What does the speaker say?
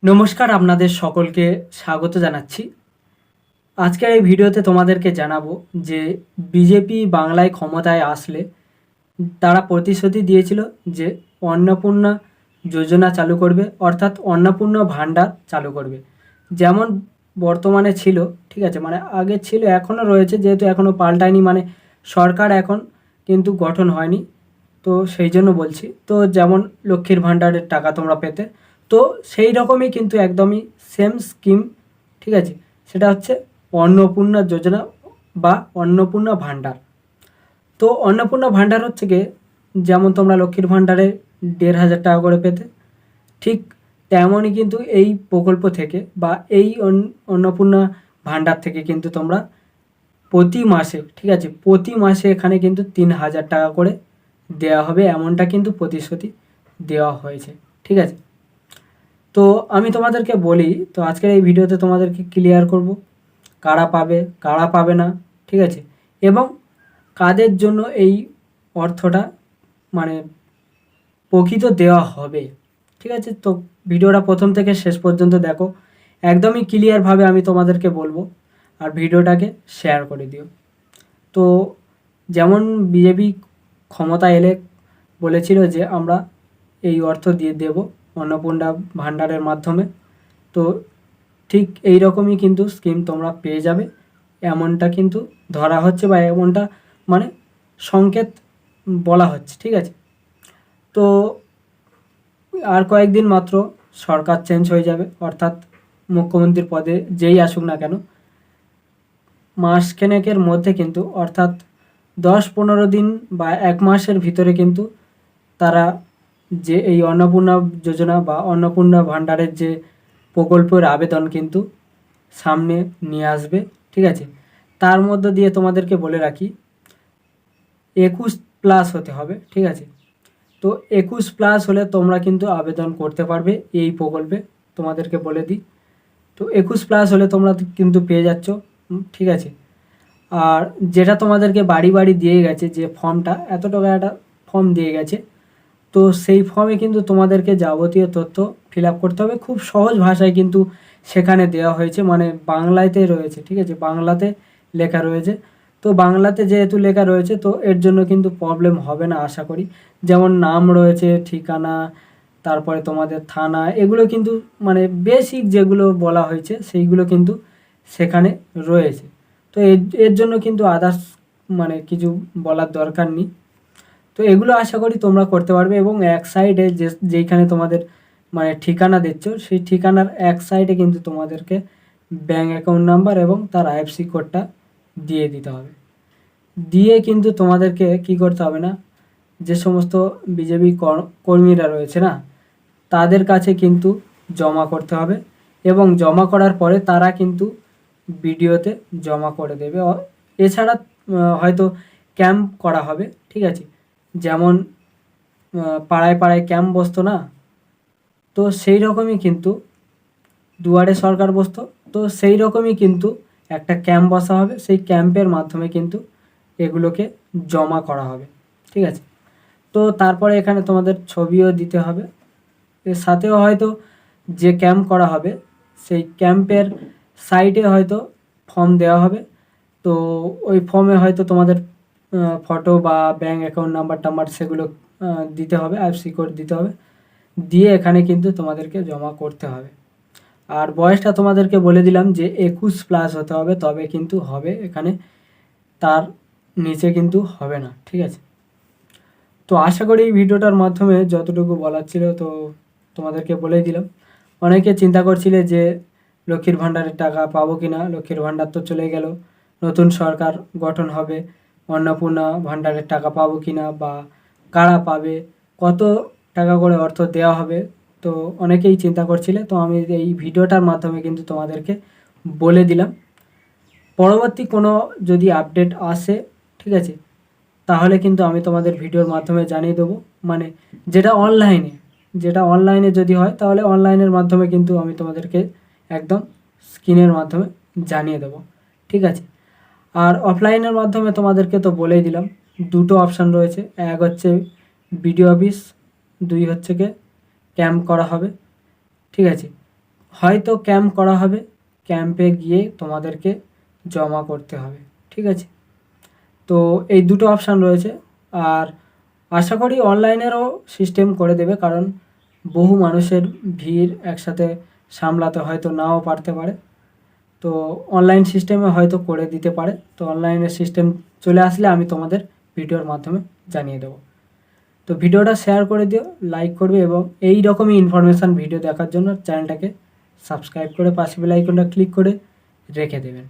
নমস্কার, আপনাদের সকলকে স্বাগত জানাচ্ছি। আজকের এই ভিডিওতে তোমাদেরকে জানাবো যে বিজেপি বাংলায় ক্ষমতায় আসলে তারা প্রতিশ্রুতি দিয়েছিল যে অন্নপূর্ণা যোজনা চালু করবে, অর্থাৎ অন্নপূর্ণা ভাণ্ডার চালু করবে। যেমন বর্তমানে ছিল, ঠিক আছে, মানে আগে ছিল, এখনও রয়েছে, যেহেতু এখনও পাল্টায়নি, মানে সরকার এখন কিন্তু গঠন হয়নি, তো সেই জন্য বলছি। তো যেমন লক্ষ্মীর ভাণ্ডারের টাকা তোমরা পেতে, তো সেই রকমই কিন্তু একদমই সেম স্কিম, ঠিক আছে, সেটা হচ্ছে অন্নপূর্ণা যোজনা বা অন্নপূর্ণা ভাণ্ডার। তো অন্নপূর্ণা ভাণ্ডার হচ্ছে গিয়ে যেমন তোমরা লক্ষ্মীর ভাণ্ডারে ১,৫০০ টাকা করে পেতে, ঠিক তেমনই কিন্তু এই প্রকল্প থেকে বা এই অন্নপূর্ণা ভাণ্ডার থেকে কিন্তু তোমরা প্রতি মাসে, ঠিক আছে, প্রতি মাসে এখানে কিন্তু ৩,০০০ টাকা করে দেওয়া হবে, এমনটা কিন্তু প্রতিশ্রুতি দেওয়া হয়েছে, ঠিক আছে। তো আমি তোমাদেরকে বলি, তো আজকের এই ভিডিওতে তোমাদেরকে ক্লিয়ার করব কারা পাবে কারা পাবে না, ঠিক আছে, এবং কাদের জন্য এই অর্থটা মানে প্রকৃত দেওয়া হবে, ঠিক আছে। তো ভিডিওটা প্রথম থেকে শেষ পর্যন্ত দেখো, একদমই ক্লিয়ারভাবে আমি তোমাদেরকে বলবো, আর ভিডিওটাকে শেয়ার করে দিও। তো যেমন বিজেপি ক্ষমতা এলে বলেছিল যে আমরা এই অর্থ দিয়ে দেব অন্নপূর্ণা ভাণ্ডারের মাধ্যমে, তো ঠিক এই রকমই কিন্তু স্কিম তোমরা পেয়ে যাবে, এমনটা কিন্তু ধরা হচ্ছে বা এমনটা মানে সংকেত বলা হচ্ছে, ঠিক আছে। তো আর কয়েকদিন মাত্র সরকার চেঞ্জ হয়ে যাবে, অর্থাৎ মুখ্যমন্ত্রীর পদে যেই আসুক না কেন, মাসখানেকের মধ্যে কিন্তু, অর্থাৎ ১০-১৫ দিন বা ১ মাসের ভিতরে কিন্তু তারা যে এই অন্নপূর্ণা যোজনা বা অন্নপূর্ণা ভাণ্ডারের যে প্রকল্পের আবেদন কিন্তু সামনে নিয়ে আসবে, ঠিক আছে। তার মধ্য দিয়ে তোমাদেরকে বলে রাখি ২১+ হতে হবে, ঠিক আছে। তো ২১+ হলে তোমরা কিন্তু আবেদন করতে পারবে এই প্রকল্পে, তোমাদেরকে বলে দিই। তো ২১+ হলে তোমরা কিন্তু পেয়ে যাচ্ছ, ঠিক আছে। আর যেটা তোমাদেরকে বাড়ি বাড়ি দিয়ে গেছে যে ফর্মটা, এত টাকা একটা ফর্ম দিয়ে গেছে, তো সেই ফর্মে কিন্তু তোমাদেরকে যাবতীয় তথ্য ফিল আপ করতে হবে। খুব সহজ ভাষায় কিন্তু সেখানে দেওয়া হয়েছে, মানে বাংলাতে রয়েছে, ঠিক আছে, বাংলাতে লেখা রয়েছে। তো বাংলাতে যেহেতু লেখা রয়েছে, তো এর জন্য কিন্তু প্রবলেম হবে না আশা করি। যেমন নাম রয়েছে, ঠিকানা, তারপরে তোমাদের থানা, এগুলো কিন্তু মানে বেসিক যেগুলো বলা হয়েছে সেইগুলো কিন্তু সেখানে রয়েছে। তো এর জন্য কিন্তু আদার্স মানে কিছু বলার দরকার নেই। তো এগুলো আশা করি তোমরা করতে পারবে, এবং এক সাইডে যেইখানে তোমাদের মানে ঠিকানা দিচ্ছ, সেই ঠিকানার এক সাইডে কিন্তু তোমাদেরকে ব্যাঙ্ক অ্যাকাউন্ট নাম্বার এবং তার আইএফসি কোডটা দিয়ে দিতে হবে। দিয়ে কিন্তু তোমাদেরকে কি করতে হবে না, যে সমস্ত বিজেপি কর্মীরা রয়েছে না, তাদের কাছে কিন্তু জমা করতে হবে, এবং জমা করার পরে তারা কিন্তু ভিডিওতে জমা করে দেবে। এছাড়া হয়তো ক্যাম্প করা হবে, ঠিক আছে, যেমন পাড়ায় পাড়ায় ক্যাম্প বসতো না, তো সেই রকমই কিন্তু দুয়ারে সরকার বসতো, তো সেই রকমই কিন্তু একটা ক্যাম্প বসা হবে, সেই ক্যাম্পের মাধ্যমে কিন্তু এগুলোকে জমা করা হবে, ঠিক আছে। তো তারপরে এখানে তোমাদের ছবিও দিতে হবে, এর সাথেও হয়তো যে ক্যাম্প করা হবে সেই ক্যাম্পের সাইডে হয়তো ফর্ম দেওয়া হবে। তো ওই ফর্মে হয়তো তোমাদের ফটো বা ব্যাঙ্ক অ্যাকাউন্ট নাম্বার টাম্বার সেগুলো দিতে হবে, আইএফসি কোড দিতে হবে, দিয়ে এখানে কিন্তু তোমাদেরকে জমা করতে হবে। আর বয়সটা তোমাদেরকে বলে দিলাম যে ২১+ হতে হবে, তবে কিন্তু হবে এখানে, তার নিচে কিন্তু হবে না, ঠিক আছে। তো আশা করি এই ভিডিওটার মাধ্যমে যতটুকু বলার ছিল তো তোমাদেরকে বলেই দিলাম। অনেকে চিন্তা করছিলে যে লক্ষ্মীর ভাণ্ডারের টাকা পাবো কি না, লক্ষ্মীর ভাণ্ডার তো চলে গেল, নতুন সরকার গঠন হবে, অন্নপূর্ণা ভাণ্ডারের টাকা পাবো কি না, বা কারা পাবে, কত টাকা করে অর্থ দেওয়া হবে, তো অনেকেই চিন্তা করছিলে। তো আমি এই ভিডিওটার মাধ্যমে কিন্তু তোমাদেরকে বলে দিলাম। পরবর্তী কোনো যদি আপডেট আসে, ঠিক আছে, তাহলে কিন্তু আমি তোমাদের ভিডিওর মাধ্যমে জানিয়ে দেবো, মানে যেটা অনলাইনে যদি হয় তাহলে অনলাইনের মাধ্যমে কিন্তু আমি তোমাদেরকে একদম স্ক্রিনের মাধ্যমে জানিয়ে দেবো, ঠিক আছে। আর অফলাইনের মাধ্যমে তোমাদেরকে তো বলেই দিলাম, দুটো অপশান রয়েছে, এক হচ্ছে বিডিও অফিস, দুই হচ্ছে ক্যাম্প করা হবে, ঠিক আছে। হয়তো ক্যাম্প করা হবে, ক্যাম্পে গিয়ে তোমাদেরকে জমা করতে হবে, ঠিক আছে। তো এই দুটো অপশান রয়েছে। আর আশা করি অনলাইনেরও সিস্টেম করে দেবে, কারণ বহু মানুষের ভিড় একসাথে সামলাতে হয়তো নাও পারতে পারে। তো অনলাইন সিস্টেমে হয়তো করে দিতে পারে। তো অনলাইনের সিস্টেম চলে আসলে আমি তোমাদের ভিডিওর মাধ্যমে জানিয়ে দেবো। তো ভিডিওটা শেয়ার করে দিও, লাইক করবে এবং এই রকমই ইনফরমেশান ভিডিও দেখার জন্য চ্যানেলটাকে সাবস্ক্রাইব করে পাশে বেল আইকনটা ক্লিক করে রেখে দেবেন।